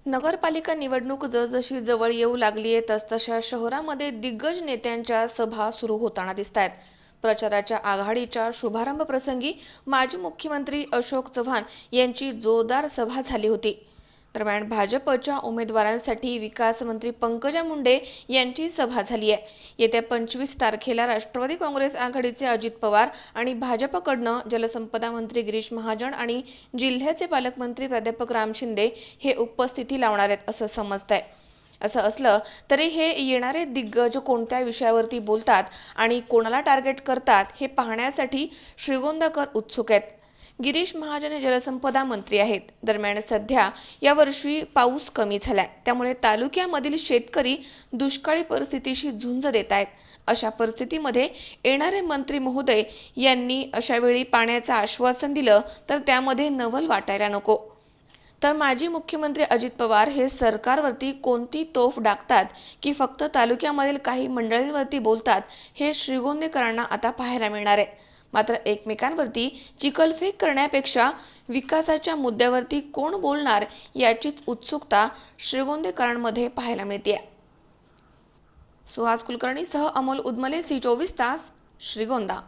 नगरपालिका निवडणूक जसजशी जवळ येऊ लागली आहे तसतशा शहरामध्ये दिग्गज नेत्यांच्या सभा सुरू होताना दिसतायत। प्रचाराच्या आघाडीच्या शुभारंभ प्रसंगी माजी मुख्यमंत्री अशोक चव्हाण यांची जोरदार सभा झाली होती। दरम्यान भाजपच्या उमेदवारांसाठी विकास मंत्री पंकजा मुंडे यांची सभा झाली आहे। येत्या 25 तारखेला राष्ट्रवादी काँग्रेस आघाडीचे अजित पवार आणि भाजपकडनं जलसंपदा मंत्री गिरीश महाजन आणि जिल्ह्याचे पालकमंत्री प्राध्यापक राम शिंदे हे उपस्थिती लावणार आहेत असं समजतंय। असं असलं तरी हे येणारे दिग्गज कोणत्या विषयावरती बोलतात आणि कोणाला टार्गेट करतात हे पाहण्यासाठी श्रीगोंदाकर उत्सुक आहेत। गिरीश महाजन हे जलसंपदा मंत्री आहेत। दरम्यान सध्या यावर्षी पाऊस कमी झालाय, त्यामुळे तालुक्यामधील शेतकरी दुष्काळी परिस्थितीशी झुंज देत आहेत। अशा परिस्थितीमध्ये येणारे मंत्री महोदय यांनी अशा वेळी पाण्याचं आश्वासन दिलं तर त्यामध्ये नवल वाटायला नको। तर माजी मुख्यमंत्री अजित पवार हे सरकारवरती कोणती तोफ डाकतात की फक्त तालुक्यामधील काही मंडळींवरती बोलतात हे श्रीगोंदेकरांना आता पाहायला मिळणार आहे। मात्र एकमेकांवरती चिखलफेक करण्यापेक्षा विकासाच्या मुद्द्यावरती कोण बोलणार याचीच उत्सुकता श्रीगोंदेकरांमध्ये पाहायला मिळते। सुहास कुलकर्णी सह अमोल उदमले, C24 तास, श्रीगोंदा।